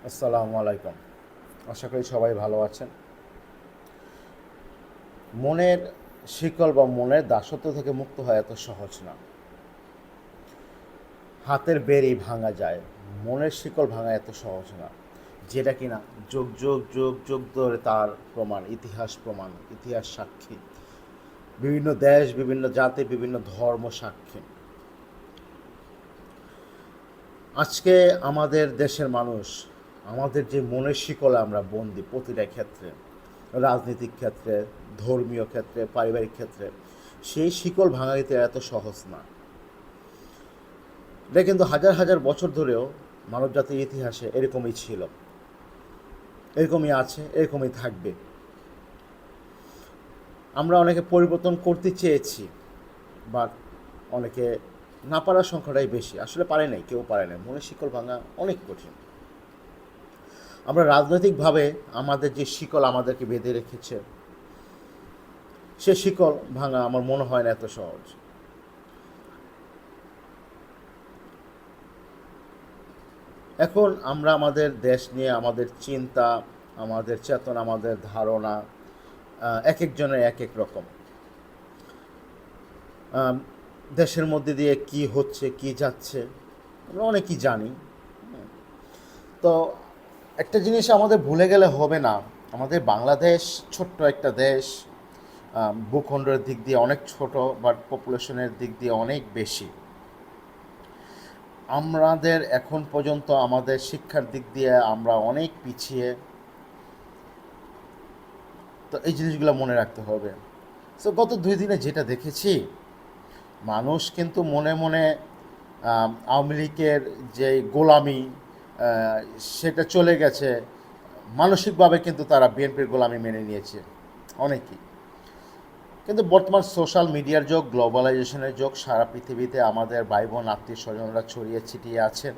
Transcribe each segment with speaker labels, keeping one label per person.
Speaker 1: আসসালামু আলাইকুম। আশা করি সবাই ভালো আছেন। মনের শিকল বা মনের দাসত্ব থেকে মুক্ত হওয়া এত সহজ না। হাতের বেড়ি ভাঙা যায়, মনের শিকল ভাঙা এত সহজ না। যেটা কিনা যুগ যুগ যুগ যুগ ধরে তার প্রমাণ, ইতিহাস সাক্ষী। বিভিন্ন দেশ, বিভিন্ন জাতি, বিভিন্ন ধর্ম সাক্ষী। আজকে আমাদের দেশের মানুষ, আমাদের যে মনের শিকলে আমরা বন্দি প্রতিটা ক্ষেত্রে, রাজনৈতিক ক্ষেত্রে, ধর্মীয় ক্ষেত্রে, পারিবারিক ক্ষেত্রে, সেই শিকল ভাঙা কিন্তু এত সহজ না। এটা কিন্তু হাজার হাজার বছর ধরেও মানবজাতির ইতিহাসে এরকমই ছিল, এরকমই আছে, এরকমই থাকবে। আমরা অনেকে পরিবর্তন করতে চেয়েছি, বাট অনেকে না পারার সংখ্যাটাই বেশি। আসলে পারে নাই, কেউ পারে নাই। মনের শিকল ভাঙা অনেক কঠিন। আমরা রাজনৈতিকভাবে আমাদের যে শিকল আমাদেরকে বেঁধে রেখেছে, সে শিকল ভাঙা আমার মনে হয় না এত সহজ। এখন আমরা আমাদের দেশ নিয়ে আমাদের চিন্তা, আমাদের চেতনা, আমাদের ধারণা এক একজনের এক এক রকম। আম, দেশের মধ্যে দিয়ে কি হচ্ছে, কি যাচ্ছে, আমরা অনেকেই জানি। তো একটা জিনিস আমাদের ভুলে গেলে হবে না। আমাদের বাংলাদেশ ছোট্ট একটা দেশ, ভূখণ্ডের দিক দিয়ে অনেক ছোট, বাট পপুলেশনের দিক দিয়ে অনেক বেশি। আমাদের এখন পর্যন্ত আমাদের শিক্ষার দিক দিয়ে আমরা অনেক পিছিয়ে। তো এই জিনিসগুলো মনে রাখতে হবে। সো গত 2 দিনে যেটা দেখেছি, মানুষ কিন্তু মনে মনে আওয়ামী লীগের যে গোলামি, আহ, সেটা চলে গেছে। মানসিকভাবে কিন্তু তারা বিএনপির গোলামি মেনে নিয়েছে অনেকেই। কিন্তু বর্তমান সোশ্যাল মিডিয়ার যুগ, গ্লোবালাইজেশনের যুগ, সারা পৃথিবীতে আমাদের ভাই বোন আত্মীয় স্বজনরা ছড়িয়ে ছিটিয়ে আছেন।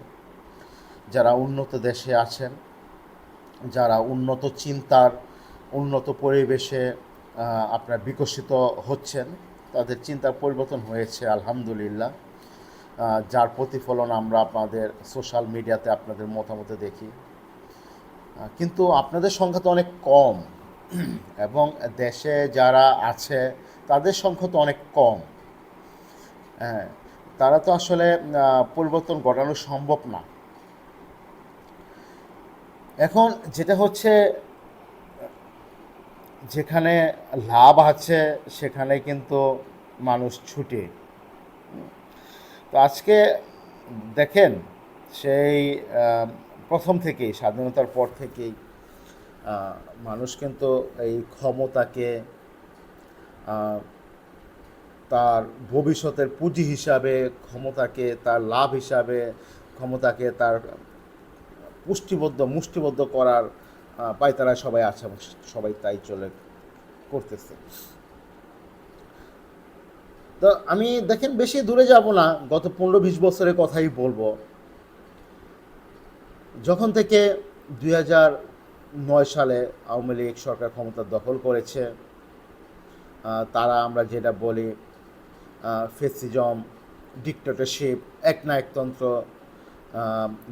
Speaker 1: যারা উন্নত দেশে আছেন, যারা উন্নত চিন্তার, উন্নত পরিবেশে আপনার বিকশিত হচ্ছেন, তাদের চিন্তার পরিবর্তন হয়েছে আলহামদুলিল্লাহ। যার প্রতিফলন আমরা আপনাদের সোশ্যাল মিডিয়াতে আপনাদের মতামতে দেখি। কিন্তু আপনাদের সংখ্যা তো অনেক কম, এবং দেশে যারা আছে তাদের সংখ্যা তো অনেক কম। হ্যাঁ, তারা তো আসলে পরিবর্তন ঘটানো সম্ভব না। এখন যেটা হচ্ছে, যেখানে লাভ আছে সেখানে কিন্তু মানুষ ছুটে। তো আজকে দেখেন, সেই প্রথম থেকেই, স্বাধীনতার পর থেকেই মানুষ কিন্তু এই ক্ষমতাকে তার ভবিষ্যতের পুঁজি হিসাবে, ক্ষমতাকে তার লাভ হিসাবে, ক্ষমতাকে তার মুষ্টিবদ্ধ করার পায়তারা সবাই আছে, এবং সবাই তাই করতেছে। তো আমি দেখেন বেশি দূরে যাব না, গত 15-20 বছরের কথাই বলবো। যখন থেকে 2009 সালে আওয়ামী লীগ সরকার ক্ষমতা দখল করেছে, তারা আমরা যেটা বলি ফেসিজম, ডিক্টেটরশিপ, একনায়কতন্ত্র,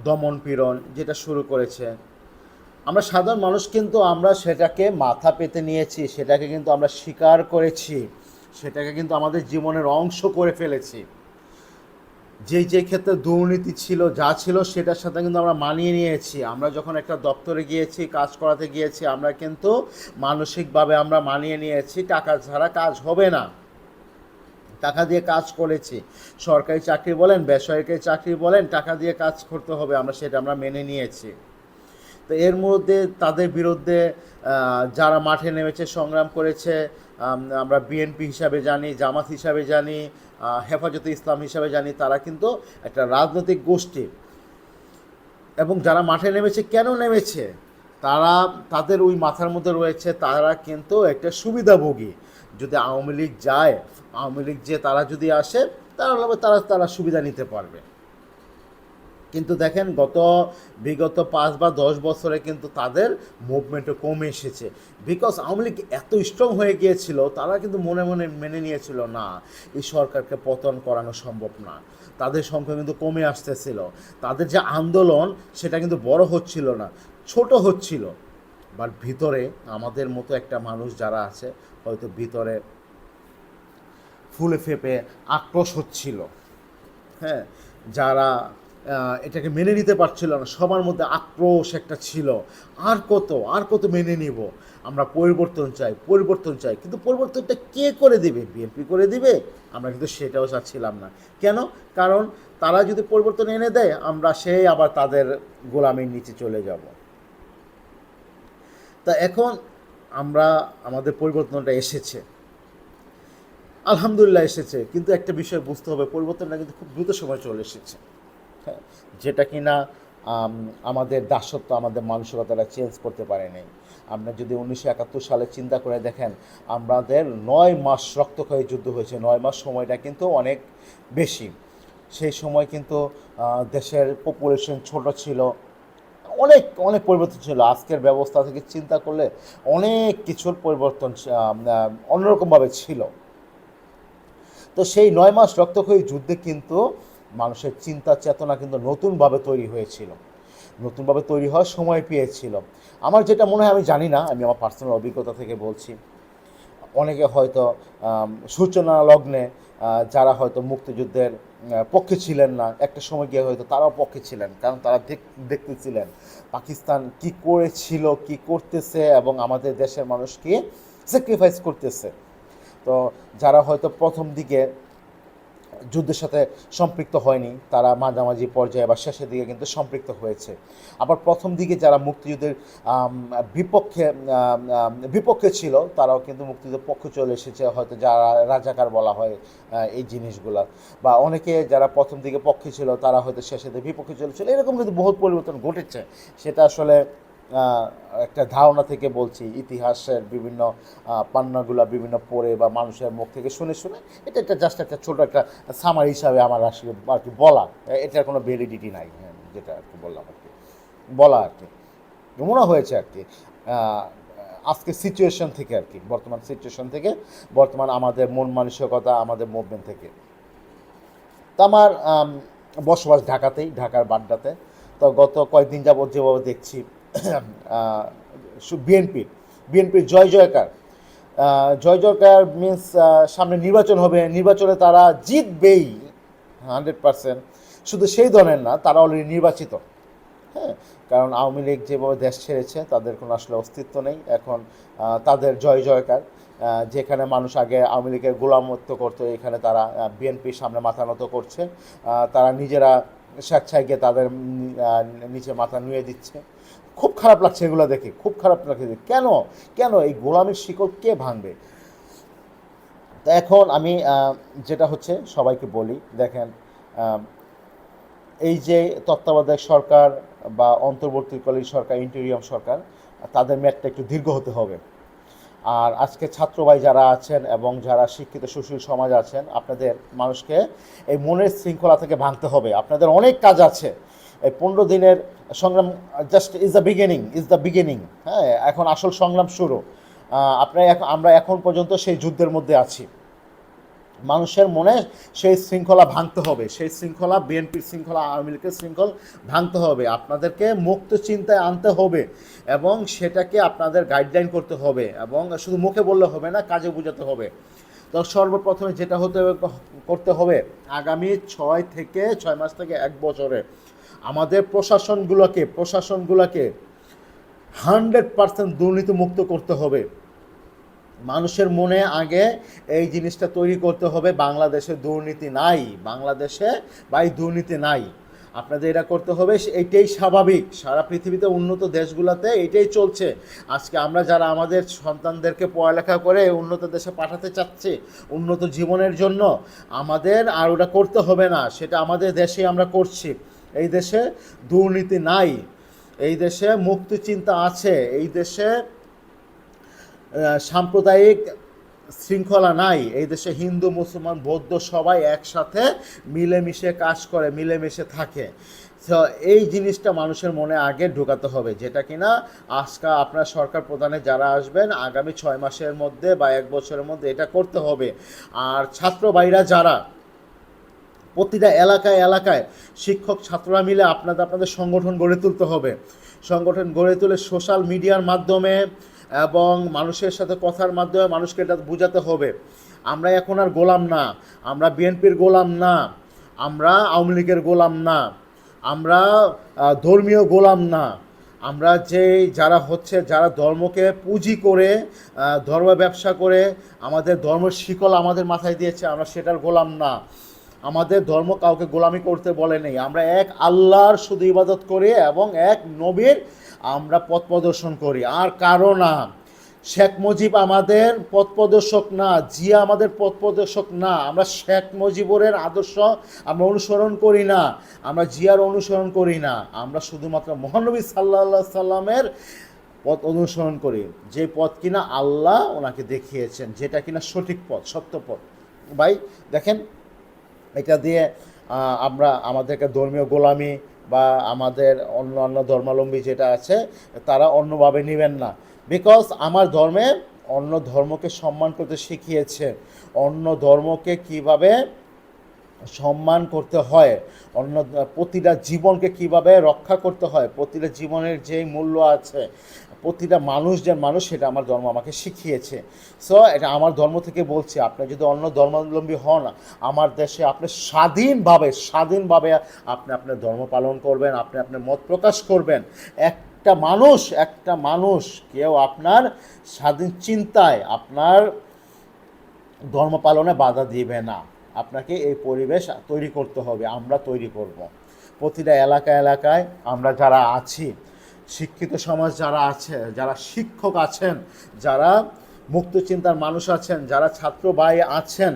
Speaker 1: দমন পীড়ন যেটা শুরু করেছে, আমরা সাধারণ মানুষ কিন্তু আমরা সেটাকে মাথা পেতে নিয়েছি, সেটাকে কিন্তু আমরা স্বীকার করেছি, সেটাকে কিন্তু আমাদের জীবনের অংশ করে ফেলেছি। যেই ক্ষেত্রে দুর্নীতি ছিল, যা ছিল, সেটার সাথে কিন্তু আমরা মানিয়ে নিয়েছি। আমরা যখন একটা দপ্তরে গিয়েছি, কাজ করাতে গিয়েছি, আমরা কিন্তু মানসিকভাবে আমরা মানিয়ে নিয়েছি টাকা ছাড়া কাজ হবে না। টাকা দিয়ে কাজ করেছি। সরকারি চাকরি বলেন, বেসরকারি চাকরি বলেন, টাকা দিয়ে কাজ করতে হবে, আমরা মেনে নিয়েছি। তো এর মধ্যে তাদের বিরুদ্ধে যারা মাঠে নেমেছে, সংগ্রাম করেছে, আমরা বিএনপি হিসাবে জানি, জামাত হিসাবে জানি, হেফাজতে ইসলাম হিসাবে জানি, তারা কিন্তু একটা রাজনৈতিক গোষ্ঠী। এবং যারা মাঠে নেমেছে, কেন নেমেছে, তারা, তাদের ওই মাথার মধ্যে রয়েছে তারা কিন্তু একটা সুবিধাভোগী। যদি আওয়ামী লীগ যায়, আওয়ামী লীগ যে তারা যদি আসে, তারা তারা তারা সুবিধা নিতে পারবে। কিন্তু দেখেন বিগত 5 বা 10 বছরে কিন্তু তাদের মুভমেন্টও কমে এসেছে, বিকজ আওয়ামী লীগ এত স্ট্রং হয়ে গিয়েছিল, তারা কিন্তু মনে মনে মেনে নিয়েছিল না এই সরকারকে পতন করানো সম্ভব না। তাদের সংখ্যা কিন্তু কমে আসতেছিল, তাদের যে আন্দোলন সেটা কিন্তু বড় হচ্ছিল না, ছোট হচ্ছিল। বাট ভিতরে আমাদের মতো একটা মানুষ যারা আছে, হয়তো ভিতরে ফুলে ফেপে আক্রোশ হচ্ছিল, হ্যাঁ, যারা এটাকে মেনে নিতে পারছিল না, সবার মধ্যে আক্রোশ একটা ছিল। আর কত মেনে নিব, আমরা পরিবর্তন চাই, কিন্তু পরিবর্তনটা কে করে দিবে? বিএনপি করে দিবে? আমরা কিন্তু সেটাও চাচ্ছিলাম না। কেন? কারণ তারা যদি পরিবর্তন এনে দেয়, আমরা সেই আবার তাদের গোলামির নিচে চলে যাব। তা এখন আমাদের পরিবর্তনটা এসেছে, আলহামদুলিল্লাহ এসেছে, কিন্তু একটা বিষয় বুঝতে হবে, পরিবর্তনটা কিন্তু খুব দ্রুত সময় চলে এসেছে, হ্যাঁ, যেটা কিনা আমাদের দাসত্ব, আমাদের মানসিকতাটা চেঞ্জ করতে পারেনি। আপনার যদি 1971 সালে চিন্তা করে দেখেন, আমাদের 9 মাস রক্তক্ষয়ী যুদ্ধ হয়েছে, 9 মাস সময়টা কিন্তু অনেক বেশি। সেই সময় কিন্তু দেশের পপুলেশন ছোট ছিল, অনেক অনেক পরিবর্তন ছিল। আজকের ব্যবস্থা থেকে চিন্তা করলে অনেক কিছুর পরিবর্তন অন্যরকমভাবে ছিল। তো সেই 9 মাস রক্তক্ষয়ী যুদ্ধে কিন্তু মানুষের চিন্তা চেতনা কিন্তু নতুনভাবে তৈরি হয়েছিল, নতুনভাবে তৈরি হওয়ার সময় পেয়েছিল। আমার যেটা মনে হয়, আমি জানি না, আমি আমার পার্সোনাল অভিজ্ঞতা থেকে বলছি, অনেকে হয়তো সূচনা লগ্নে যারা হয়তো মুক্তিযুদ্ধের পক্ষে ছিলেন না, একটা সময় গিয়ে হয়তো তারাও পক্ষে ছিলেন, কারণ তারা দেখতেছিলেন পাকিস্তান কি করেছিল, কি করতেছে, এবং আমাদের দেশের মানুষকে স্যাক্রিফাইস করতেছে। তো যারা হয়তো প্রথম দিকে যুদ্ধের সাথে সম্পৃক্ত হয়নি, তারা মাঝামাঝি পর্যায়ে বা শেষের দিকে কিন্তু সম্পৃক্ত হয়েছে। আবার প্রথম দিকে যারা মুক্তিযুদ্ধের বিপক্ষে ছিল, তারাও কিন্তু মুক্তিযুদ্ধের পক্ষে চলে এসেছে, হয়তো যারা রাজাকার বলা হয় এই জিনিসগুলা। বা অনেকে যারা প্রথম দিকে পক্ষে ছিল, তারা হয়তো শেষের দিকে বিপক্ষে চলেছিল। এরকম কিন্তু বহুত পরিবর্তন ঘটেছে। সেটা আসলে একটা ধারণা থেকে বলছি, ইতিহাসের বিভিন্ন পান্নাগুলা বিভিন্ন পড়ে বা মানুষের মুখ থেকে শুনে শুনে, এটা একটা জাস্ট একটা ছোটো একটা সামারি হিসাবে আমার আসলে আর কি বলা, এটার কোনো ভ্যালিডিটি নাই, হ্যাঁ, যেটা আর কি বললাম আর কি, বলা আর কি মনে হয়েছে আর কি আজকে সিচুয়েশন থেকে আর কি, বর্তমান সিচুয়েশন থেকে, বর্তমান আমাদের মন মানসিকতা, আমাদের মুভমেন্ট থেকে। তো আমার বসবাস ঢাকার বাড্ডাতে। তো গত কয়েকদিন যাবৎ যেভাবে দেখছি বিএনপির জয় জয়কার মিন্স সামনে নির্বাচন হবে, নির্বাচনে তারা জিতবেই 100%। শুধু সেই ধরনের না, তারা অলরেডি নির্বাচিত, হ্যাঁ, কারণ আওয়ামী লীগ যেভাবে দেশ ছেড়েছে, তাদের কোনো আসলে অস্তিত্ব নেই এখন। তাদের জয়কার, যেখানে মানুষ আগে আওয়ামী লীগের গোলামত্ব করতো, এখানে তারা বিএনপির সামনে মাথা নত করছে, তারা নিজেরা স্বেচ্ছায় গিয়ে তাদের নিচে মাথা নুয়ে দিচ্ছে। খুব খারাপ লাগছে এগুলো দেখে, খুব খারাপ লাগছে। কেন কেন এই গোলামির শিকড় কে ভাঙবে? তো এখন আমি যেটা হচ্ছে সবাইকে বলি, দেখেন, এই যে তত্ত্বাবধায়ক সরকার বা অন্তর্বর্তীকালীন সরকার, ইন্টেরিয়াম সরকার, তাদের মেয়াদটা একটু দীর্ঘ হতে হবে। আর আজকে ছাত্র ভাই যারা আছেন এবং যারা শিক্ষিত সুশীল সমাজ আছেন, আপনাদের মানুষকে এই মনের শৃঙ্খলা থেকে ভাঙতে হবে। আপনাদের অনেক কাজ আছে। এই 15 দিনের সংগ্রাম জাস্ট ইজ দ্য বিগিনিং, হ্যাঁ, এখন আসল সংগ্রাম শুরু। আমরা এখন পর্যন্ত সেই যুদ্ধের মধ্যে আছি। মানুষের মনে সেই শৃঙ্খলা ভাঙতে হবে, সেই শৃঙ্খলা, বিএনপির শৃঙ্খলা, আওয়ামী লীগের শৃঙ্খলা ভাঙতে হবে। আপনাদেরকে মুক্ত চিন্তায় আনতে হবে এবং সেটাকে আপনাদের গাইডলাইন করতে হবে, এবং শুধু মুখে বললে হবে না, কাজে বোঝাতে হবে। তো সর্বপ্রথমে যেটা করতে হবে, আগামী 6 মাস থেকে 1 বছরে আমাদের প্রশাসনগুলোকে 100% দুর্নীতিমুক্ত করতে হবে। মানুষের মনে আগে এই জিনিসটা তৈরি করতে হবে, বাংলাদেশে দুর্নীতি নাই, বাংলাদেশে দুর্নীতি নাই। আপনাদের এটা করতে হবে, এইটাই স্বাভাবিক। সারা পৃথিবীতে উন্নত দেশগুলোতে এটাই চলছে। আজকে আমরা যারা আমাদের সন্তানদেরকে পড়ালেখা করে উন্নত দেশে পাঠাতে চাচ্ছি উন্নত জীবনের জন্য, আমাদের আর ওটা করতে হবে না, সেটা আমাদের দেশে আমরা করছি। এই দেশে দুর্নীতি নাই, এই দেশে মুক্ত চিন্তা আছে, এই দেশে সাম্প্রদায়িক শৃঙ্খলা নাই, এই দেশে হিন্দু মুসলমান বৌদ্ধ সবাই একসাথে মিলেমিশে কাজ করে, মিলেমিশে থাকে। সো এই জিনিসটা মানুষের মনে আগে ঢোকাতে হবে, যেটা কিনা আজকে আপনার সরকার প্রধানে যারা আসবেন আগামী 6 মাসের মধ্যে বা 1 বছরের মধ্যে এটা করতে হবে। আর ছাত্র ভাইরা যারা প্রতিটা এলাকায় এলাকায় শিক্ষক ছাত্ররা মিলে আপনাদের সংগঠন গড়ে তুলতে হবে। সংগঠন গড়ে তুলে সোশ্যাল মিডিয়ার মাধ্যমে এবং মানুষের সাথে কথার মাধ্যমে মানুষকে এটা বোঝাতে হবে আমরা এখন আর গোলাম না, আমরা বিএনপির গোলাম না, আমরা আওয়ামী লীগের গোলাম না, আমরা ধর্মীয় গোলাম না, আমরা যারা ধর্মকে পুঁজি করে ধর্ম ব্যবসা করে আমাদের ধর্মের শিকল আমাদের মাথায় দিয়েছে, আমরা সেটার গোলাম না। আমাদের ধর্ম কাউকে গোলামি করতে বলে নেই। আমরা এক আল্লাহর শুধু ইবাদত করি এবং এক নবীর আমরা পথ প্রদর্শন করি, আর কারো না। শেখ মুজিব আমাদের পথ প্রদর্শক না, জিয়া আমাদের পথ প্রদর্শক না। আমরা শেখ মুজিবুরের আদর্শ আমরা অনুসরণ করি না, আমরা জিয়ার অনুসরণ করি না, আমরা শুধুমাত্র মহানবী সাল্লাল্লাহু আলাইহি সাল্লামের পথ অনুসরণ করি, যে পথ কিনা আল্লাহ ওনাকে দেখিয়েছেন, যেটা কিনা সঠিক পথ, সত্য পথ। ভাই দেখেন, এটা দিয়ে আমরা আমাদেরকে ধর্মীয় গোলামি বা আমাদের অন্য ধর্মাবলম্বী যেটা আছে তারা অন্যভাবে নেবেন না। বিকজ আমার ধর্মে অন্য ধর্মকে সম্মান করতে শিখিয়েছে, অন্য ধর্মকে কিভাবে সম্মান করতে হয়, প্রতিটা জীবনকে কিভাবে রক্ষা করতে হয়, প্রতিটা জীবনের যেই মূল্য আছে, প্রতিটা মানুষ সেটা আমার ধর্ম আমাকে শিখিয়েছে। সো এটা আমার ধর্ম থেকে বলছি, আপনি যদি অন্য ধর্মাবলম্বী হন, আমার দেশে আপনি স্বাধীনভাবে আপনি আপনার ধর্ম পালন করবেন, আপনি আপনার মত প্রকাশ করবেন। একটা মানুষ কেউ আপনার স্বাধীন চিন্তায় আপনার ধর্ম পালনে বাধা দিবে না। আপনাকে এই পরিবেশ তৈরি করতে হবে, আমরা তৈরি করব। প্রতিটা এলাকায় আমরা যারা আছি, শিক্ষিত সমাজ যারা আছে, যারা শিক্ষক আছেন, যারা মুক্ত চিন্তার মানুষ আছেন, যারা ছাত্র ভাই আছেন,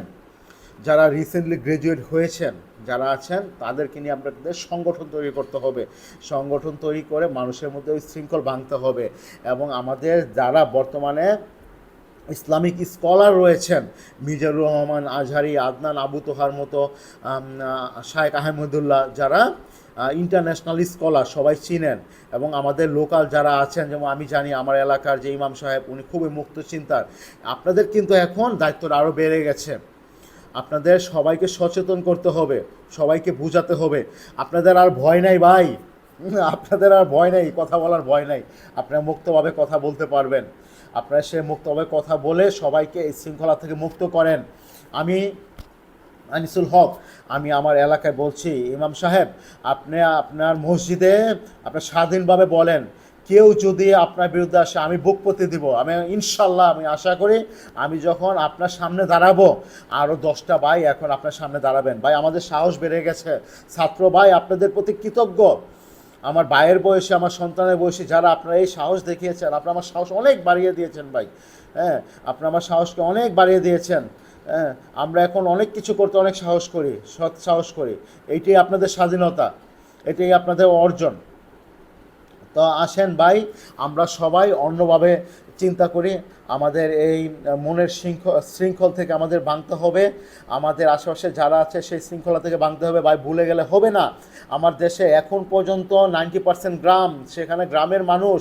Speaker 1: যারা রিসেন্টলি গ্র্যাজুয়েট হয়েছেন, যারা আছেন, তাদেরকে নিয়ে আপনাদের সংগঠন তৈরি করতে হবে। সংগঠন তৈরি করে মানুষের মধ্যে ওই শৃঙ্খল ভাঙতে হবে। এবং আমাদের যারা বর্তমানে ইসলামিক স্কলার রয়েছেন, মিজানুর রহমান আজহারি, আদনান আবু তোহার মতো, শায়েখ আহমদুল্লাহ, যারা ইন্টারন্যাশনাল স্কলার সবাই চিনেন, এবং আমাদের লোকাল যারা আছেন, যেমন আমি জানি আমার এলাকার যে ইমাম সাহেব, উনি খুবই মুক্ত চিন্তার। আপনাদের কিন্তু এখন দায়িত্বটা আরও বেড়ে গেছে। আপনাদের সবাইকে সচেতন করতে হবে, সবাইকে বোঝাতে হবে। আপনাদের আর ভয় নাই ভাই, আপনাদের আর ভয় নাই, কথা বলার ভয় নাই। আপনারা মুক্তভাবে কথা বলতে পারবেন। আপনারা সে মুক্তভাবে কথা বলে সবাইকে এই শৃঙ্খলা থেকে মুক্ত করেন। আমি আনিসুল হক, আমি আমার এলাকায় বলছি, ইমাম সাহেব, আপনি আপনার মসজিদে আপনার স্বাধীনভাবে বলেন। কেউ যদি আপনার বিরুদ্ধে আসে, আমি বুক পেতে দিব। আমি ইনশাল্লাহ, আমি আশা করি আমি যখন আপনার সামনে দাঁড়াবো, আরও 10টা ভাই এখন আপনার সামনে দাঁড়াবেন। ভাই আমাদের সাহস বেড়ে গেছে, ছাত্র ভাই আপনাদের প্রতি কৃতজ্ঞ। আমার ভাইয়ের বয়সে, আমার সন্তানের বয়সে যারা আপনারা এই সাহস দেখিয়েছেন, আপনারা আমার সাহস অনেক বাড়িয়ে দিয়েছেন ভাই। হ্যাঁ, আপনারা আমার সাহসকে অনেক বাড়িয়ে দিয়েছেন। হ্যাঁ, আমরা এখন অনেক কিছু করতে অনেক সাহস করি। এইটাই আপনাদের স্বাধীনতা, এটাই আপনাদের অর্জন। তো আসেন ভাই, আমরা সবাই অন্যভাবে চিন্তা করি। আমাদের এই মনের শৃঙ্খল থেকে আমাদের ভাঙতে হবে। আমাদের আশেপাশে যারা আছে সেই শৃঙ্খলা থেকে ভাঙতে হবে ভাই, ভুলে গেলে হবে না। আমার দেশে এখন পর্যন্ত 90% গ্রাম, সেখানে গ্রামের মানুষ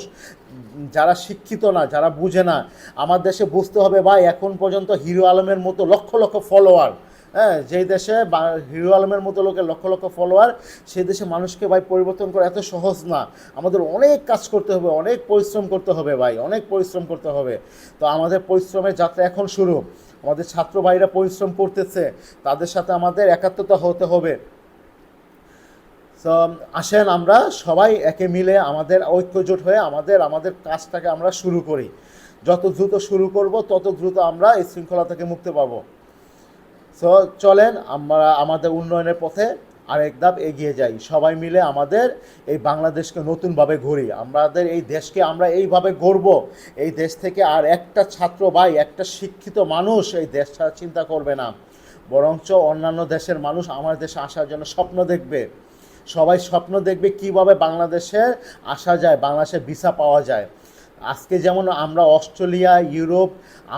Speaker 1: যারা শিক্ষিত না, যারা বুঝে না। আমার দেশে বুঝতে হবে ভাই, এখন পর্যন্ত হিরো আলমের মতো লক্ষ লক্ষ ফলোয়ার, হ্যাঁ, যেই দেশে হিরো আলমের মতো লোকের লক্ষ লক্ষ ফলোয়ার, সেই দেশে মানুষকে ভাই পরিবর্তন করা এত সহজ না। আমাদের অনেক কাজ করতে হবে, অনেক পরিশ্রম করতে হবে ভাই, অনেক পরিশ্রম করতে হবে। তো আমাদের পরিশ্রমের যাত্রা এখন শুরু। আমাদের ছাত্র ভাইরা পরিশ্রম করতেছে, তাদের সাথে আমাদের একাত্মতা হতে হবে। তো আসেন আমরা সবাই একে মিলে আমাদের ঐক্যজোট হয়ে আমাদের কাজটাকে আমরা শুরু করি। যত দ্রুত শুরু করব, তত দ্রুত আমরা এই শৃঙ্খলা থেকে মুক্তি পাবো। সো চলেন আমরা আমাদের উন্নয়নের পথে আরেক ধাপ এগিয়ে যাই। সবাই মিলে আমাদের এই বাংলাদেশকে নতুনভাবে গড়ি। আমাদের এই দেশকে আমরা এইভাবে গড়ব, এই দেশ থেকে আর একটা ছাত্র ভাই, একটা শিক্ষিত মানুষ এই দেশ ছাড়া চিন্তা করবে না, বরঞ্চ অন্যান্য দেশের মানুষ আমার দেশে আসার জন্য স্বপ্ন দেখবে। সবাই স্বপ্ন দেখবে কিভাবে বাংলাদেশে আসা যায়, বাংলাদেশে ভিসা পাওয়া যায়। আজকে যেমন আমরা অস্ট্রেলিয়া, ইউরোপ,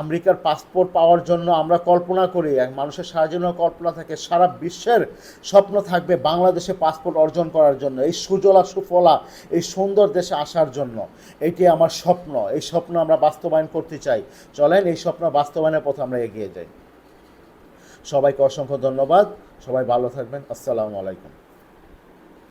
Speaker 1: আমেরিকার পাসপোর্ট পাওয়ার জন্য আমরা কল্পনা করি, এক মানুষের সারা জীবন কল্পনা থাকে, সারা বিশ্বের স্বপ্ন থাকবে বাংলাদেশে পাসপোর্ট অর্জন করার জন্য, এই সুজলা সুফলা এই সুন্দর দেশে আসার জন্য। এটি আমার স্বপ্ন, এই স্বপ্ন আমরা বাস্তবায়ন করতে চাই। চলেন এই স্বপ্ন বাস্তবায়নের পথে আমরা এগিয়ে যাই। সবাইকে অসংখ্য ধন্যবাদ, সবাই ভালো থাকবেন। আসসালামু আলাইকুম।